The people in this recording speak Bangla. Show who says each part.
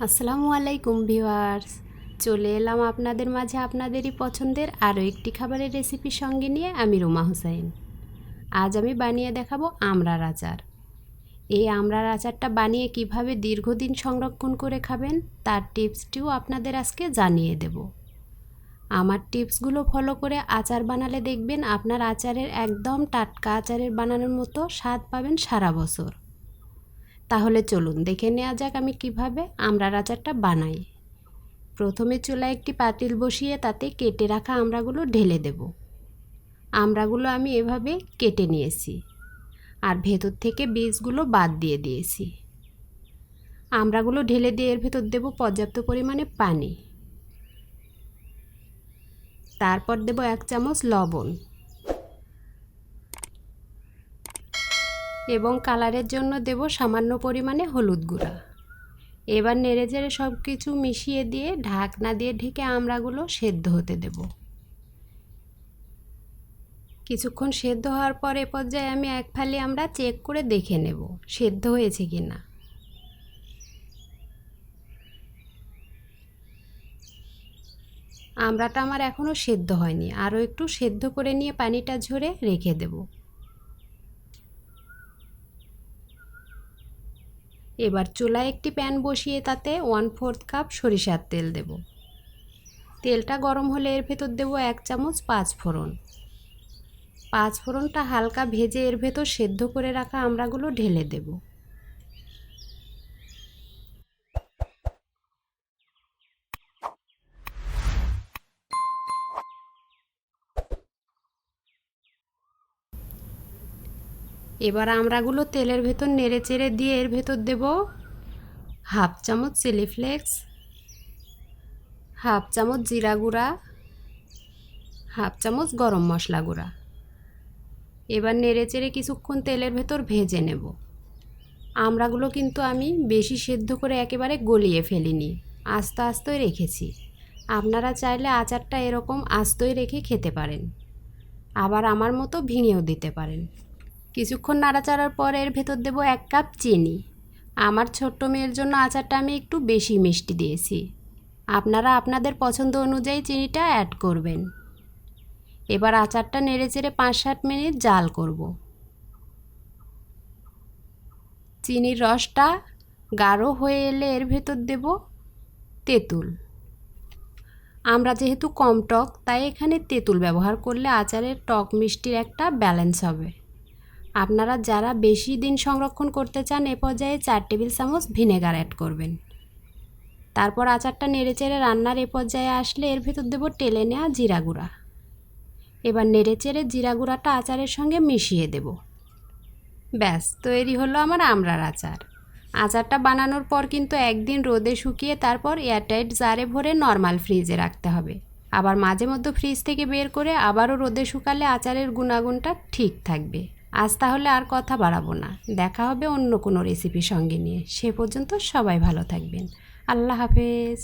Speaker 1: আসসালামু আলাইকুম ভিউয়ার্স, চলে এলাম আপনাদের মাঝে আপনাদেরই পছন্দের আরও একটি খাবারের রেসিপির সঙ্গে নিয়ে। আমি রুমা হুসাইন। আজ আমি বানিয়ে দেখাবো আমড়ার আচার। এই আমড়ার আচারটা বানিয়ে কিভাবে দীর্ঘদিন সংরক্ষণ করে খাবেন তার টিপসটিও আপনাদের আজকে জানিয়ে দেব। আমার টিপসগুলো ফলো করে আচার বানালে দেখবেন আপনার আচারের একদম টাটকা আচারের বানানোর মতো স্বাদ পাবেন সারা বছর। তাহলে চলুন দেখে নেওয়া যাক আমি কিভাবে আমড়ার আচারটা বানাই। প্রথমে চুলায় একটি পাতিল বসিয়ে তাতে কেটে রাখা আমড়াগুলো ঢেলে দেব। আমড়াগুলো আমি এভাবে কেটে নিয়েছি আর ভেতর থেকে বীজগুলো বাদ দিয়ে দিয়েছি। আমড়াগুলো ঢেলে দিয়ে এর ভেতর দেব পর্যাপ্ত পরিমাণে পানি। তারপর দেব 1 চামচ লবণ এবং কালারের জন্য দেব সামান্য পরিমাণে হলুদ গুঁড়া। এবার নেড়েচেড়ে সব কিছু মিশিয়ে দিয়ে ঢাকনা দিয়ে ঢেকে আমড়াগুলো সেদ্ধ হতে দেব। কিছুক্ষণ সেদ্ধ হওয়ার পর এ পর্যায়ে আমি এক ফালি আমড়া চেক করে দেখে নেব সেদ্ধ হয়েছে কিনা। আমড়াটা আমার এখনও সেদ্ধ হয়নি, আরও একটু সেদ্ধ করে নিয়ে পানিটা ঝরে রেখে দেব। এবার চুলায় একটি প্যান বসিয়ে তাতে 1/4 কাপ সরিষার তেল দেব। তেলটা গরম হলে এর ভেতর দেব 1 চামচ 5 ফোড়ন। 5 ফোড়নটা হালকা ভেজে এর ভেতর সেদ্ধ করে রাখা আমড়াগুলো ঢেলে দেব। এবার আমড়াগুলো তেলের ভেতর নেড়েচেড়ে দিয়ে এর ভেতর দেব 1/2 চামচ চিলি ফ্লেক্স, 1/2 চামচ জিরা গুঁড়া, 1/2 চামচ গরম মশলা গুঁড়া। এবার নেড়েচেড়ে কিছুক্ষণ তেলের ভেতর ভেজে নেব। আমড়াগুলো কিন্তু আমি বেশি সেদ্ধ করে একেবারে গলিয়ে ফেলিনি, আস্তে আস্তে রেখেছি। আপনারা চাইলে আচারটা এরকম আস্তই রেখে খেতে পারেন, আবার আমার মতো ভেঙেও দিতে পারেন। কিছুক্ষণ নাড়াচাড়ার পর এর ভেতর দেব 1 কাপ চিনি। আমার ছোট্ট মেয়ের জন্য আচারটা আমি একটু বেশি মিষ্টি দিয়েছি, আপনারা আপনাদের পছন্দ অনুযায়ী চিনিটা অ্যাড করবেন। এবার আচারটা নেড়েচেড়ে 5-7 মিনিট জাল করব। চিনির রসটা গাঢ় হয়ে এলে এর ভেতর দেব তেঁতুল। আমরা যেহেতু কম টক তাই এখানে তেঁতুল ব্যবহার করলে আচারের টক মিষ্টির একটা ব্যালেন্স হবে। আপনারা যারা বেশি দিন সংরক্ষণ করতে চান এ পর্যায়ে 4 টেবিল চামচ ভিনেগার অ্যাড করবেন। তারপর আচারটা নেড়েচেড়ে রান্নার এ পর্যায়ে আসলে এর ভেতর দেব টেলে নেওয়া জিরা গুঁড়া। এবার নেড়েচেড়ে জিরা গুঁড়াটা আচারের সঙ্গে মিশিয়ে দেব। ব্যাস তৈরি হলো আমার আমড়ার আচার। আচারটা বানানোর পর কিন্তু একদিন রোদে শুকিয়ে তারপর এয়ারটাইট জারে ভরে নর্মাল ফ্রিজে রাখতে হবে। আবার মাঝে মধ্যে ফ্রিজ থেকে বের করে আবারও রোদে শুকালে আচারের গুণাগুণটা ঠিক থাকবে। আজ তাহলে আর কথা বাড়াবো না, দেখা হবে অন্য কোনো রেসিপির সঙ্গে নিয়ে। সে পর্যন্ত সবাই ভালো থাকবেন। আল্লাহ হাফেজ।